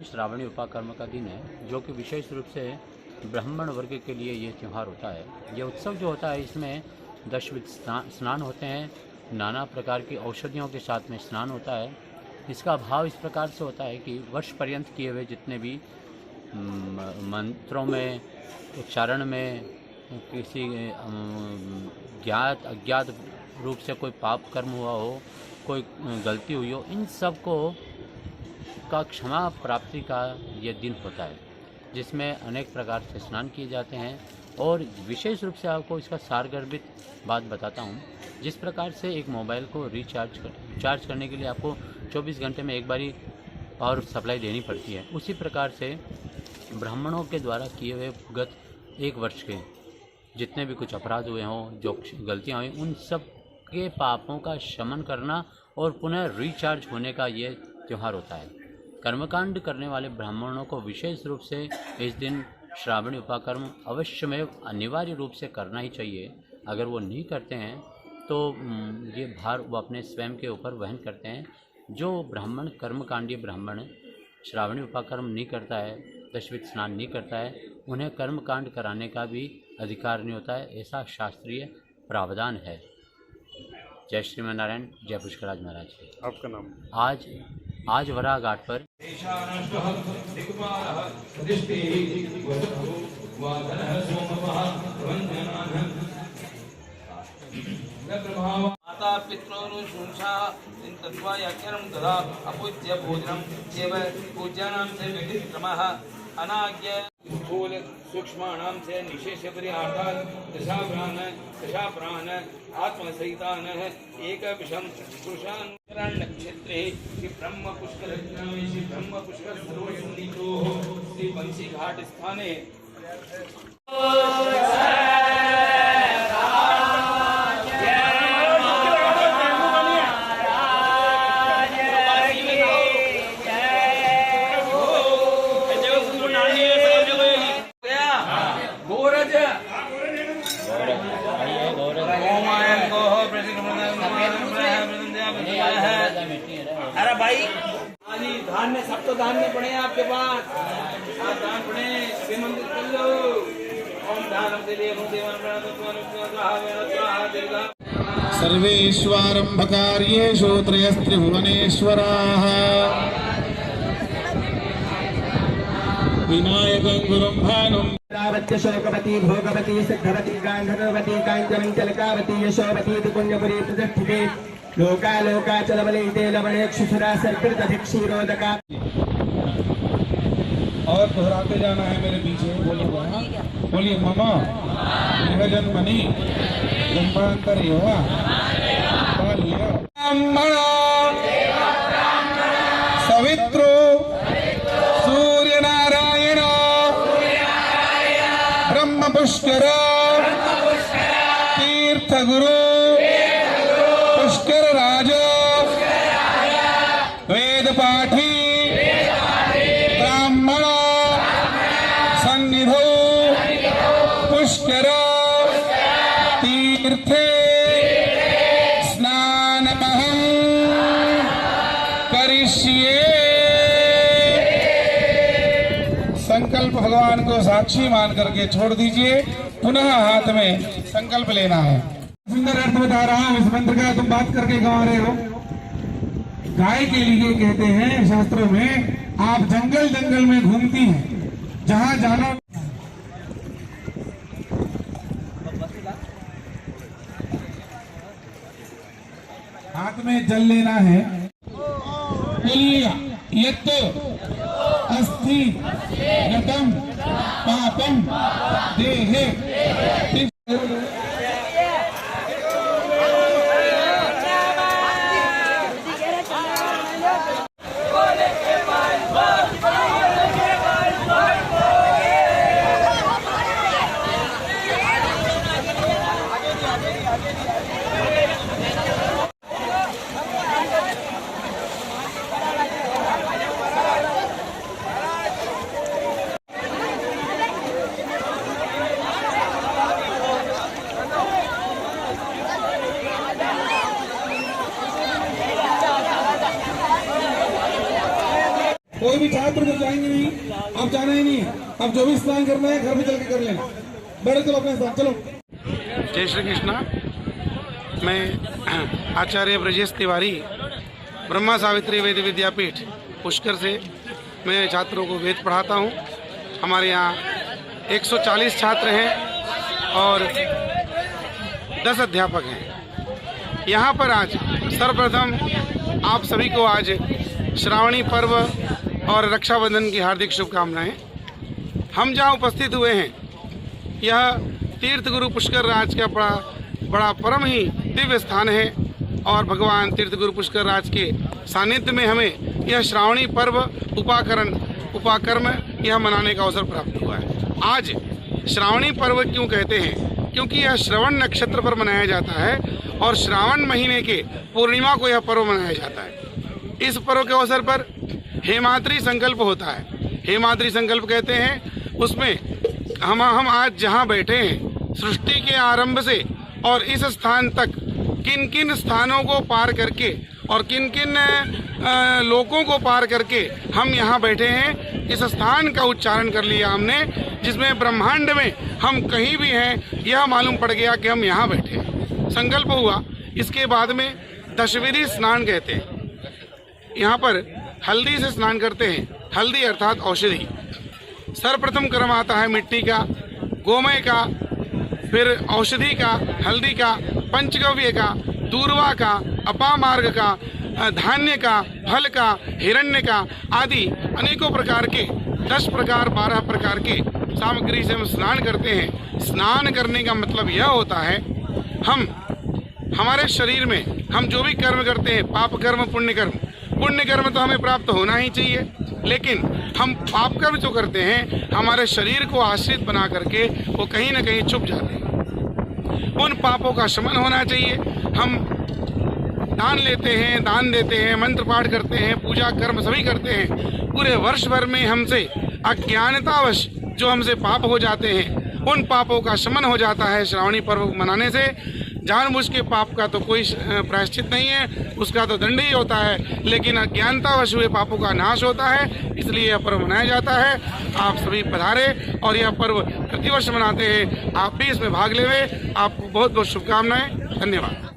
श्रावणी उपाकर्म का दिन है, जो कि विशेष रूप से ब्राह्मण वर्ग के लिए ये त्यौहार होता है। ये उत्सव जो होता है, इसमें दशविध स्नान होते हैं, नाना प्रकार की औषधियों के साथ में स्नान होता है। इसका भाव इस प्रकार से होता है कि वर्ष पर्यंत किए हुए जितने भी मंत्रों में, उच्चारण में किसी ज्ञात अज्ञात रूप से कोई पाप कर्म हुआ हो, कोई गलती हुई हो, इन सब को का क्षमा प्राप्ति का ये दिन होता है, जिसमें अनेक प्रकार से स्नान किए जाते हैं। और विशेष रूप से आपको इसका सारगर्भित बात बताता हूँ। जिस प्रकार से एक मोबाइल को चार्ज करने के लिए आपको 24 घंटे में एक बारी पावर सप्लाई देनी पड़ती है, उसी प्रकार से ब्राह्मणों के द्वारा किए हुए गत एक वर्ष के जितने भी कुछ अपराध हुए हों, जो गलतियाँ हुई, उन सब के पापों का शमन करना और पुनः रिचार्ज होने का ये त्यौहार होता है। कर्मकांड करने वाले ब्राह्मणों को विशेष रूप से इस दिन श्रावणी उपाकर्म अवश्य में अनिवार्य रूप से करना ही चाहिए। अगर वो नहीं करते हैं तो ये भार वो अपने स्वयं के ऊपर वहन करते हैं। जो ब्राह्मण कर्मकांडी ब्राह्मण श्रावणी उपाकर्म नहीं करता है, दशविध स्नान नहीं करता है, उन्हें कर्मकांड कराने का भी अधिकार नहीं होता है, ऐसा शास्त्रीय प्रावधान है। जय श्रीमन नारायण, जय पुष्कराज महाराज। आपका नाम? आज वराह घाट पर माता पितृनुशंसा तत्त्वाख्यानं तथा अपूज्य भोजनं एव पूज्यानां च विधिक्रमः अनाज्ञ स्थूल सूक्ष्माणां च निशेष परिहार्थात् दशा प्राण आत्मसहितान् एक विषम पुरुषान् नक्षत्रे श्री ब्रह्म पुष्कर श्री ब्रह्म पुष्कर सरोवरो श्री बंसी घाट स्थाने अरे भाई धान्य सब तो धान्य पड़े हैं आपके पास, दान पड़े, शिव मंदिर कर लो। ओम दानम से लिए सर्वेश्वरंभकार्येषु त्रयस्त्रिभुवनेश्वराः विनायकं गुरुं भानुं शोकवती भोगवती सिद्धवती गांधर्वती कांचमंचलकावती यशोवती पुण्यपुरी प्रतिष्ठिते लोकालोकाचलबलिते लवणेक्षुसुरा सर्पितधिक्षीरोदका। और दोहराते जाना है मेरे पीछे। बोलिए ममा जन्मनि जन्मांतर युवा सवित्रो सूर्यनारायण ब्रह्म पुष्कर तीर्थगुरु पुष्कर राज वेद पाठी ब्राह्मण सन्निधौ पुष्कर तीर्थे स्नानमहं करिष्ये। संकल्प भगवान को साक्षी मान करके छोड़ दीजिए। पुनः हाथ में संकल्प लेना है। सुंदर अर्थ बता रहा हूं इस मंत्र का, तुम बात करके गा रहे हो। गाय के लिए कहते हैं शास्त्रों में, आप जंगल जंगल में घूमती हैं, जहां जानो हाथ में जल लेना है। यत् अस्थि गतम पापम देहे छात्र जो जाएंगे नहीं, आप जाना ही नहीं है। अब जो भी स्नान करना है घर में चल के कर लें। बैठो, चलो अपने साथ चलो। जय श्री कृष्णा। मैं आचार्य ब्रजेश तिवारी, ब्रह्मा सावित्री वेद विद्यापीठ पुष्कर से मैं छात्रों को वेद पढ़ाता हूँ। हमारे यहाँ 140 छात्र हैं और 10 अध्यापक हैं। यहाँ पर आज सर्वप्रथम आप सभी को आज श्रावणी पर्व और रक्षाबंधन की हार्दिक शुभकामनाएं। हम जहाँ उपस्थित हुए हैं यह तीर्थ गुरु पुष्कर राज का बड़ा परम ही दिव्य स्थान है और भगवान तीर्थ गुरु पुष्कर राज के सानिध्य में हमें यह श्रावणी पर्व उपाकर्म यह मनाने का अवसर प्राप्त हुआ है। आज श्रावणी पर्व क्यों कहते हैं? क्योंकि यह श्रवण नक्षत्र पर मनाया जाता है और श्रावण महीने के पूर्णिमा को यह पर्व मनाया जाता है। इस पर्व के अवसर पर हेमाद्री संकल्प होता है। हेमाद्री संकल्प कहते हैं, उसमें हम आज जहाँ बैठे हैं सृष्टि के आरंभ से और इस स्थान तक किन किन स्थानों को पार करके और किन किन लोकों को पार करके हम यहाँ बैठे हैं, इस स्थान का उच्चारण कर लिया हमने, जिसमें ब्रह्मांड में हम कहीं भी हैं यह मालूम पड़ गया कि हम यहाँ बैठे हैं। संकल्प हुआ। इसके बाद में दशविधि स्नान कहते हैं। यहाँ पर हल्दी से स्नान करते हैं। हल्दी अर्थात औषधि। सर्वप्रथम क्रम आता है मिट्टी का, गोमय का, फिर औषधि का, हल्दी का, पंचगव्य का, दूर्वा का, अपामार्ग का, धान्य का, फल का, हिरण्य का आदि अनेकों प्रकार के 10 प्रकार 12 प्रकार के सामग्री से हम स्नान करते हैं। स्नान करने का मतलब यह होता है, हम हमारे शरीर में हम जो भी कर्म करते हैं, पाप कर्म पुण्य कर्म तो हमें प्राप्त होना ही चाहिए, लेकिन हम पाप कर्म जो करते हैं हमारे शरीर को आश्रित बना करके वो कहीं ना कहीं छुप जाते हैं। उन पापों का शमन होना चाहिए। हम दान लेते हैं, दान देते हैं, मंत्र पाठ करते हैं, पूजा कर्म सभी करते हैं। पूरे वर्ष भर में हमसे अज्ञानतावश जो हमसे पाप हो जाते हैं, उन पापों का शमन हो जाता है श्रावणी पर्व मनाने से। जानबूझ के पाप का तो कोई प्रायश्चित नहीं है, उसका तो दंड ही होता है, लेकिन अज्ञानतावश हुए पापों का नाश होता है, इसलिए यह पर्व मनाया जाता है। आप सभी पधारे और यह पर्व प्रतिवर्ष मनाते हैं। आप भी इसमें भाग लेवे। आपको बहुत बहुत शुभकामनाएं। धन्यवाद।